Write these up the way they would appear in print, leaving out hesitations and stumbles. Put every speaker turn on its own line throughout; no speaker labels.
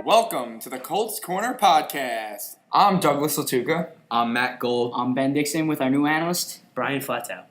Welcome to the Colts Corner Podcast. I'm Douglas Latuca.
I'm Matt Gold.
I'm Ben Dixon with our new analyst,
Brian Flatow.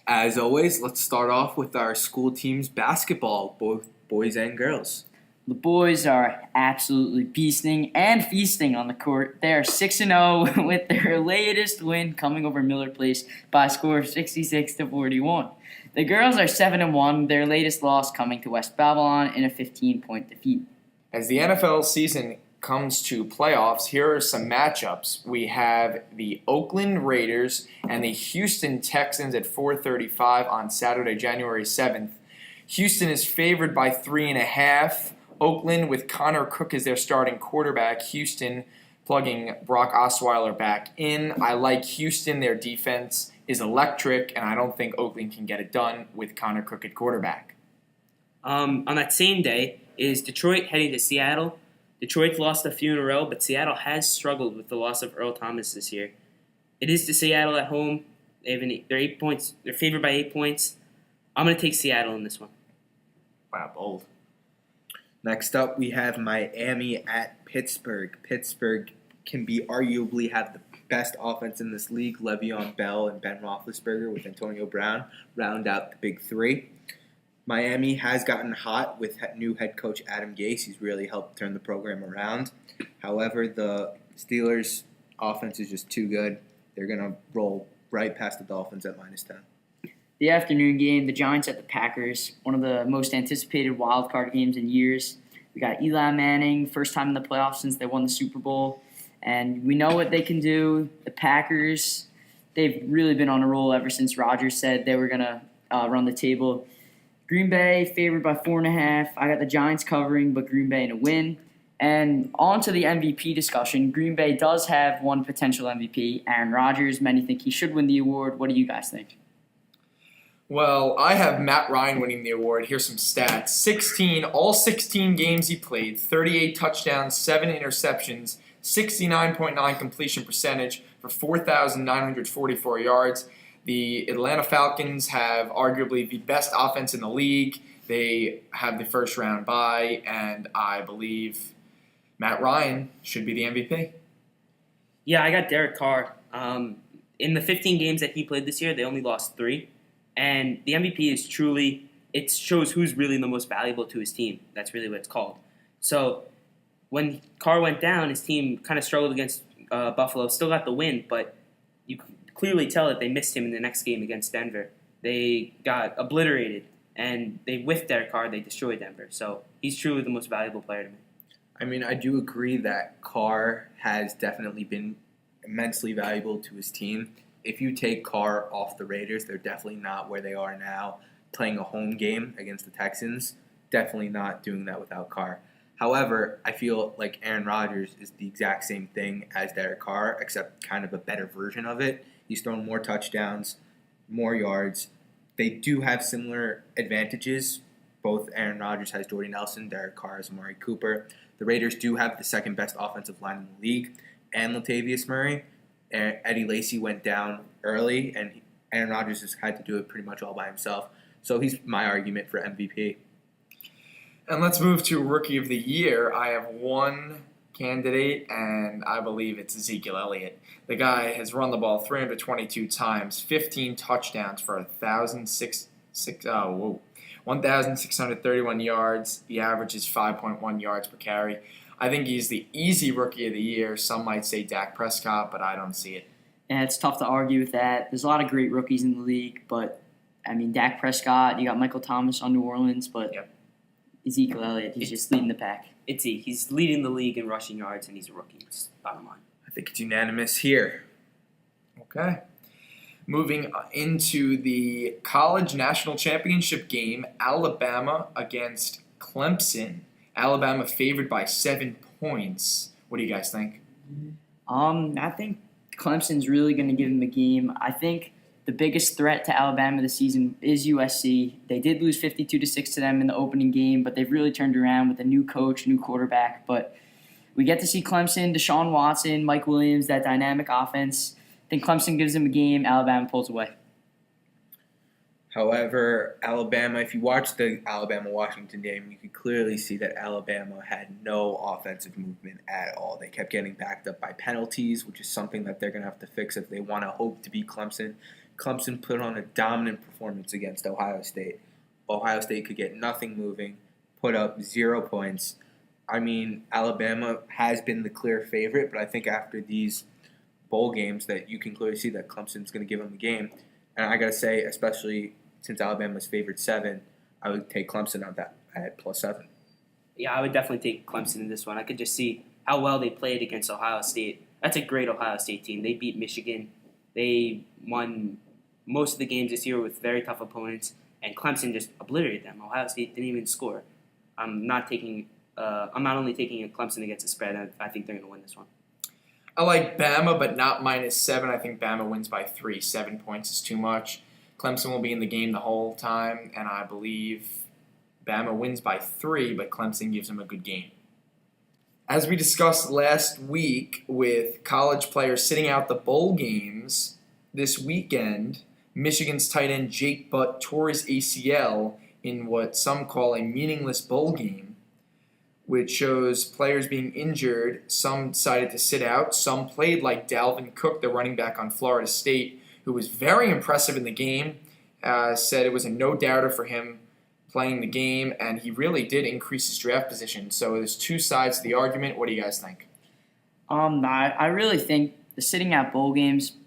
As always, let's start off with our school team's basketball, both boys and girls.
The boys are absolutely beasting and feasting on the court. They are 6-0 with their latest win coming over Miller Place by a score of 66-41. The girls are 7-1, their latest loss coming to West Babylon in a 15-point defeat.
As the NFL season comes to playoffs, here are some matchups. We have the Oakland Raiders and the Houston Texans at 4:35 on Saturday, January 7th. Houston is favored by 3.5. Oakland with Connor Cook as their starting quarterback. Houston plugging Brock Osweiler back in. I like Houston. Their defense is electric, and I don't think Oakland can get it done with Connor Cook at quarterback.
On that same day is Detroit heading to Seattle. Detroit's lost a few in a row, but Seattle has struggled with the loss of Earl Thomas this year. It is to Seattle at home. They're 8 points. They're favored by 8 points. I'm going to take Seattle in this one.
Wow, bold.
Next up, we have Miami at Pittsburgh. Pittsburgh can arguably have the best offense in this league. Le'Veon Bell and Ben Roethlisberger with Antonio Brown round out the big three. Miami has gotten hot with new head coach Adam Gase. He's really helped turn the program around. However, the Steelers' offense is just too good. They're going to roll right past the Dolphins at -10.
The afternoon game, the Giants at the Packers, one of the most anticipated wild card games in years. We got Eli Manning, first time in the playoffs since they won the Super Bowl. And we know what they can do. The Packers, they've really been on a roll ever since Rodgers said they were going to run the table. Green Bay favored by 4.5. I got the Giants covering, but Green Bay in a win. And on to the MVP discussion. Green Bay does have one potential MVP, Aaron Rodgers. Many think he should win the award. What do you guys think?
Well, I have Matt Ryan winning the award. Here's some stats. All 16 games he played, 38 touchdowns, 7 interceptions, 69.9 completion percentage for 4,944 yards. The Atlanta Falcons have arguably the best offense in the league. They have the first round bye, and I believe Matt Ryan should be the MVP.
Yeah, I got Derek Carr. In the 15 games that he played this year, they only lost 3. And the MVP is truly, it shows who's really the most valuable to his team. That's really what it's called. So when Carr went down, his team kind of struggled against Buffalo. Still got the win, but you can clearly tell that they missed him in the next game against Denver. They got obliterated, and they whiffed Derek Carr. They destroyed Denver. So he's truly the most valuable player to me.
I mean, I do agree that Carr has definitely been immensely valuable to his team. If you take Carr off the Raiders, they're definitely not where they are now. Playing a home game against the Texans, definitely not doing that without Carr. However, I feel like Aaron Rodgers is the exact same thing as Derek Carr, except kind of a better version of it. He's thrown more touchdowns, more yards. They do have similar advantages. Both Aaron Rodgers has Jordy Nelson, Derek Carr has Amari Cooper. The Raiders do have the second best offensive line in the league, and Latavius Murray. Eddie Lacy went down early, and Aaron Rodgers has had to do it pretty much all by himself. So he's my argument for MVP.
And let's move to Rookie of the Year. I have one candidate, and I believe it's Ezekiel Elliott. The guy has run the ball 322 times, 15 touchdowns for 1,631 yards. The average is 5.1 yards per carry. I think he's the easy Rookie of the Year. Some might say Dak Prescott, but I don't see it.
And it's tough to argue with that. There's a lot of great rookies in the league, but, I mean, Dak Prescott, you got Michael Thomas on New Orleans, but Ezekiel Elliott, he's just leading the pack.
He's leading the league in rushing yards, and he's a rookie. It's bottom line.
I think it's unanimous here.
Okay. Moving into the College National Championship game, Alabama against Clemson. Alabama favored by 7 points. What do you guys think?
I think Clemson's really going to give him a game. I think the biggest threat to Alabama this season is USC. They did lose 52-6 to them in the opening game, but they've really turned around with a new coach, new quarterback. But we get to see Clemson, Deshaun Watson, Mike Williams, that dynamic offense. I think Clemson gives them a game. Alabama pulls away.
However, Alabama, if you watch the Alabama-Washington game, you could clearly see that Alabama had no offensive movement at all. They kept getting backed up by penalties, which is something that they're going to have to fix if they want to hope to beat Clemson. Clemson put on a dominant performance against Ohio State. Ohio State could get nothing moving, put up 0 points. I mean, Alabama has been the clear favorite, but I think after these bowl games that you can clearly see that Clemson's going to give them the game. And I got to say, especially since Alabama's favored 7, I would take Clemson on that at +7.
Yeah, I would definitely take Clemson in this one. I could just see how well they played against Ohio State. That's a great Ohio State team. They beat Michigan. They won most of the games this year with very tough opponents, and Clemson just obliterated them. Ohio State didn't even score. I'm not only taking a Clemson against the spread. I think they're going to win this one.
I like Bama, but not -7. I think Bama wins by 3. 7 points is too much. Clemson will be in the game the whole time, and I believe Bama wins by 3, but Clemson gives them a good game. As we discussed last week with college players sitting out the bowl games, this weekend, Michigan's tight end Jake Butt tore his ACL in what some call a meaningless bowl game, which shows players being injured. Some decided to sit out. Some played, like Dalvin Cook, the running back on Florida State, who was very impressive in the game, said it was a no-doubter for him playing the game, and he really did increase his draft position. So there's two sides to the argument. What do you guys think?
I really think the sitting out bowl games,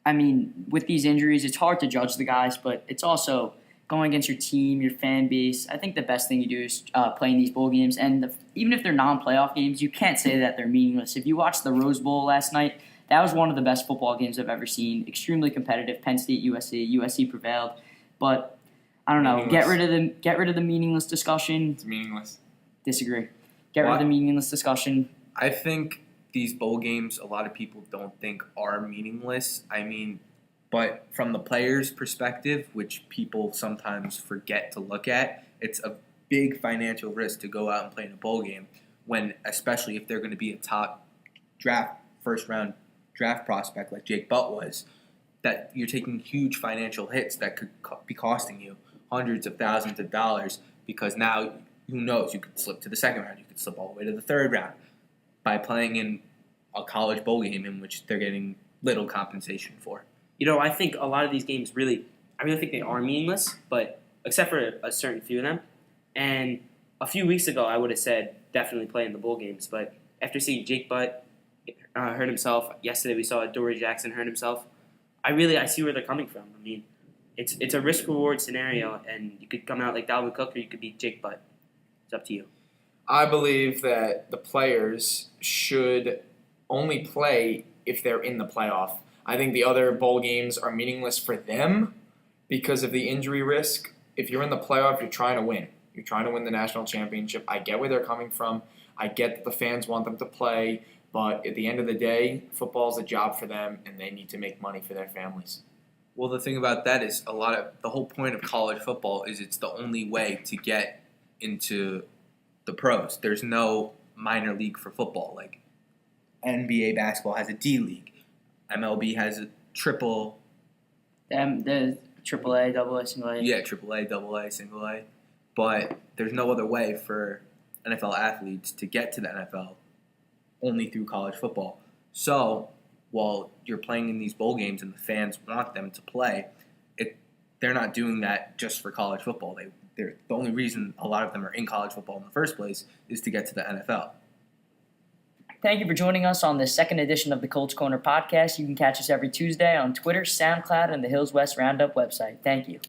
I mean, with these injuries, it's hard to judge the guys, but it's also going against your team, your fan base. I think the best thing you do is play in these bowl games. And even if they're non-playoff games, you can't say that they're meaningless. If you watched the Rose Bowl last night, that was one of the best football games I've ever seen. Extremely competitive. Penn State, USC. USC prevailed. But I don't know. Get rid of the meaningless discussion.
It's meaningless.
Disagree. Get rid of the meaningless discussion.
I think these bowl games, a lot of people don't think are meaningless. I mean, but from the players' perspective, which people sometimes forget to look at, it's a big financial risk to go out and play in a bowl game when, especially if they're going to be a top first-round draft prospect like Jake Butt was, that you're taking huge financial hits that could be costing you hundreds of thousands of dollars because now, who knows, you could slip to the second round, you could slip all the way to the third round by playing in a college bowl game in which they're getting little compensation for.
You know, I think a lot of these games I really think they are meaningless, but except for a certain few of them. And a few weeks ago, I would have said definitely play in the bowl games, but after seeing Jake Butt hurt himself, yesterday we saw Dory Jackson hurt himself, I see where they're coming from. I mean, it's a risk-reward scenario, and you could come out like Dalvin Cook or you could be Jake Butt. It's up to you.
I believe that the players should only play if they're in the playoff. I think the other bowl games are meaningless for them because of the injury risk. If you're in the playoff, you're trying to win. You're trying to win the national championship. I get where they're coming from. I get that the fans want them to play, but at the end of the day, football is a job for them, and they need to make money for their families.
Well, the thing about that is the whole point of college football is it's the only way to get into the pros. There's no minor league for football. Like NBA basketball has a D league. MLB has a triple.
The AAA, AA, single A.
Yeah, AAA, AA, single A. But there's no other way for NFL athletes to get to the NFL only through college football. So while you're playing in these bowl games and the fans want them to play, they're not doing that just for college football. The only reason a lot of them are in college football in the first place is to get to the NFL.
Thank you for joining us on the second edition of the Colts Corner podcast. You can catch us every Tuesday on Twitter, SoundCloud, and the Hills West Roundup website. Thank you.